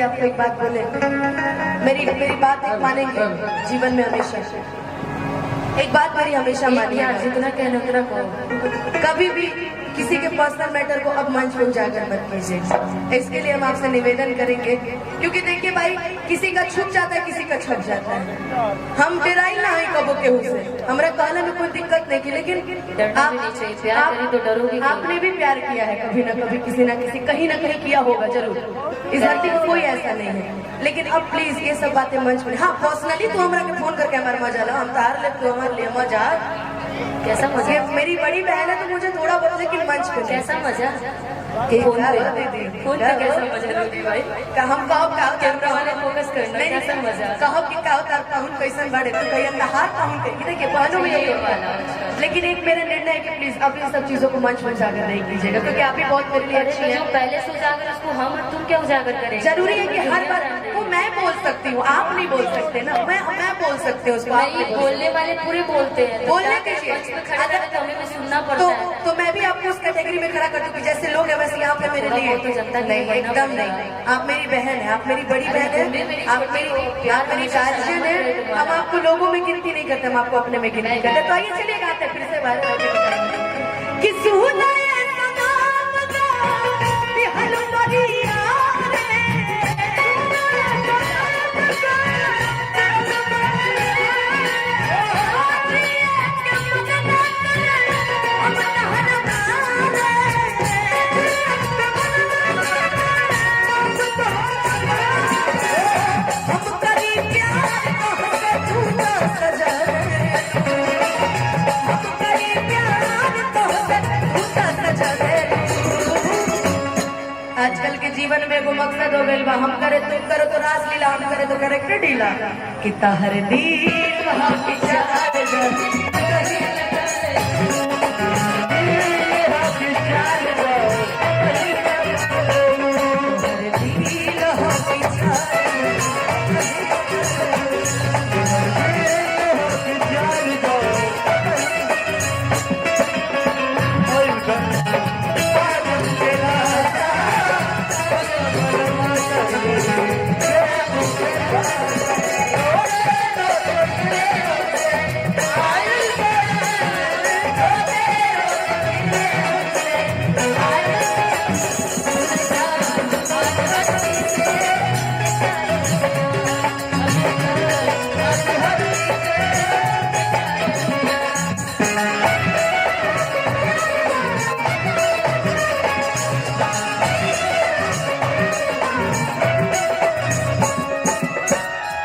आपको एक बात बोले, मेरी बात एक मानेंगे जीवन में हमेशा, एक बात मेरी हमेशा मानिए, जितना कहना उतना कहो। कभी भी किसी के पर्सनल मैटर को अब मंच पे उजागर मत कीजिए। इसके लिए हम आपसे निवेदन करेंगे, क्योंकि देखिए भाई, किसी का छुप जाता है, किसी का छप जाता है। हम डराई ना है कबो केहू से, हमरा कहने में कोई दिक्कत नहीं की, लेकिन आपने भी प्यार किया है कभी ना कभी, किसी ना किसी, कहीं ना कहीं किया होगा जरूर। इस धरती में कोई ऐसा नहीं है, लेकिन अब प्लीज ये सब बातें मंच में, हाँ पर्सनली तो हमरा के फोन करके हमारा मजा लो, हम तार ले तो हमारे लिए मजा कैसा मजा? मेरी बड़ी बहन है तो मुझे थोड़ा बहुत, लेकिन मंच पे कैसा मजा? फोन पे कैसा मजा लोगी भाई? हम कहो कैमरा वाले फोकस करना, कैसा मजा? कहो कि कहो तार पाहुन कैसन बड़े तो कहिए नहार पाहुन कहिए, देखिए बहनों में यही वाला। लेकिन एक मेरा निर्णय है कि प्लीज अब इन सब चीजों को मंच में उजागर नहीं कीजिएगा, क्योंकि आप ही बहुत मेरे लिए अच्छी है। जो पहले से उजागर उसको हम तुम क्या उजागर करें? जरूरी है कि हर बार वो मैं बोल सकती हूँ, आप नहीं बोल सकते ना, मैं बोल सकती हूँ उसको। नहीं, बोलने वाले पूरे बोलते हैं, बोलने दीजिए, हमें सुनना पड़ता है। तो मैं भी आपको उस कैटेगरी में खड़ा कर दूँ कि जैसे लोग है वैसे यहाँ पे मेरे लिए नहीं, एकदम नहीं। आप मेरी बहन है, आप मेरी बड़ी बहन है, आप मेरी गार्जियन है। हम आपको लोगों में गिनती नहीं करते, हम आपको अपने में गिनती करते। तो आइए चलिए गाते फिर से बाहर कि सुना आजकल के जीवन में वो मकसद हो गई, हम करे तुम करो तो रास लीला, हम करे तो करेक्टर ढीला। कि तहर दिल वहाँ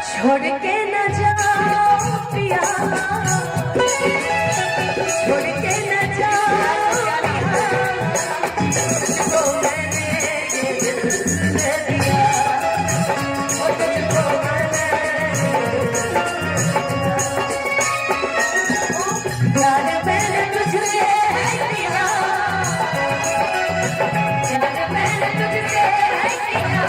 छोड़ के न जाओ पिया, छोड़ के न जाओ तो मैंने ये दिल दे दिया, तुझको प्यार मैंने तुझसे किया, प्यार मैंने तुझसे किया,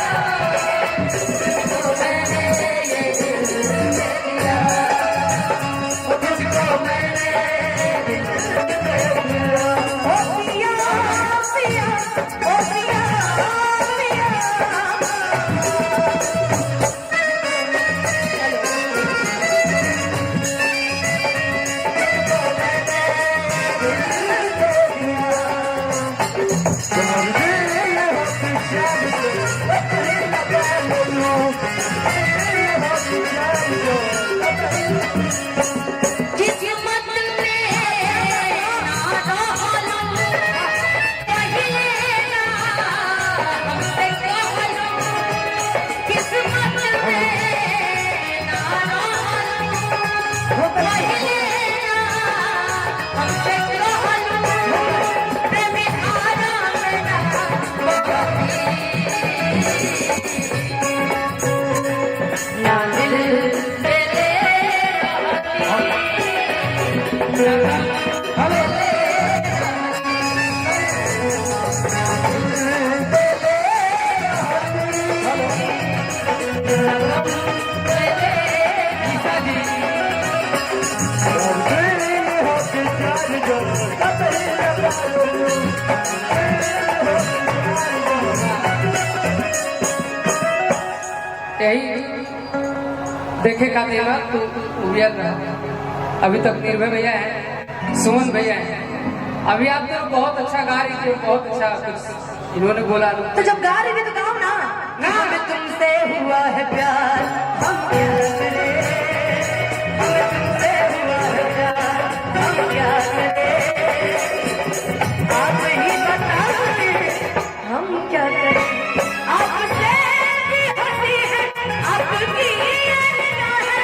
यही देखे का देगा तो उबियर रहा। अभी तक निर्भय भैया है, सुमन भैया है। अभी आप तो बहुत अच्छा गा रही थी, बहुत अच्छा कुछ इन्होंने बोला। तो जब गा रही थी तो गाओ ना। हमें तुमसे हुआ है प्यार, हम क्या करें, हमें तुमसे हुआ है प्यार, हम क्या करें, आप ही बताइए हम क्या करें। आपसे भी हंसी है, आपकी अदा है,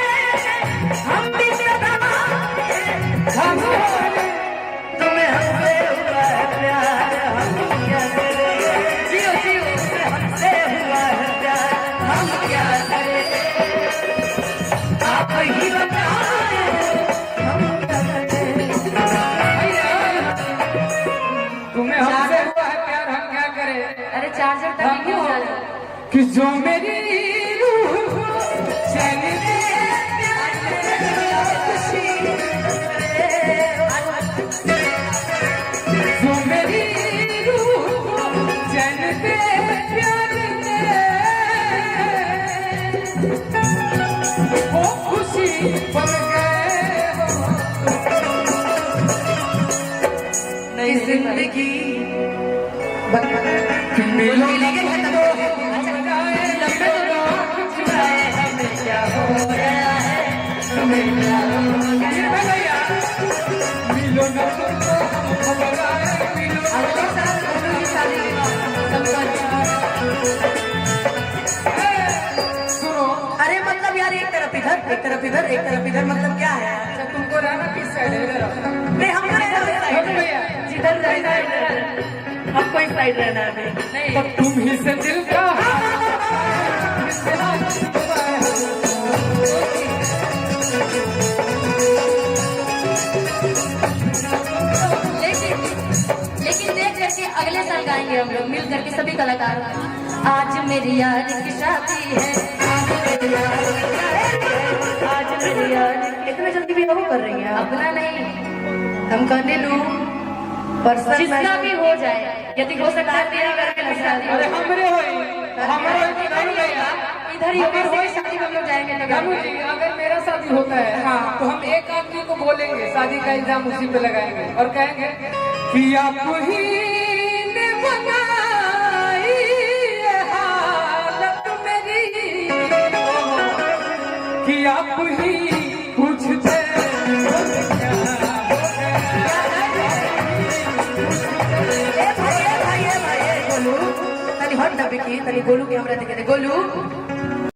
हम भी सदा हम तुम्हें हमसे हुआ है प्यार, हम क्या करें, जियो जियो हमसे हुआ है प्यार, हम क्या करें, आप ही बताएं हम क्या करें। तुम्हें हमसे हुआ है प्यार, हम क्या करें। अरे चार्जर तभी क्यों जा रहा है? कि जो मेरी रूह को चैन दे, जो मेरी रूह को चैन दे प्यार दे, वो खुशी बन गए हो। नई जिंदगी मिलो क्या हो गया है, हमें क्या हो गया। मिलो न तुमको खबर आए, मिलो अगले साल गुरु की शादी सुनो। अरे मतलब यार एक तरफ इधर एक तरफ इधर एक तरफ इधर, मतलब क्या है। अच्छा तुमको रहना किस साइड है? इधर नहीं हमको रहना इस साइड है। भैया जिधर रहना है इधर, हमको इस साइड रहना है। नहीं तो तुम ही से दिल का लेकिन देख करके अगले साल गाएंगे हम लोग मिल करके सभी कलाकार। आज मेरी यार की शादी है, आज मेरी यार इतना जल्दी भी वो कर रही है। अपना नहीं हम कहने लूं पर्सन जिसका भी हो जाए, यदि हो सकता है मेरी घर में शादी हो। अरे हमरे होई इधर ही होगा, इधर ही होगा, कोई शादी में हम लोग जाएंगे तो रामू जी, अगर मेरा शादी होता है हाँ, तो हम एक आदमी को बोलेंगे, शादी का इल्जाम उसी पे लगाएंगे और कहेंगे कि आप ही ने बनाई ये हालत मेरी, कि आप ही पूछते गोलू तनी हट दबे की तनी गोलू के हमरा देखे गोलू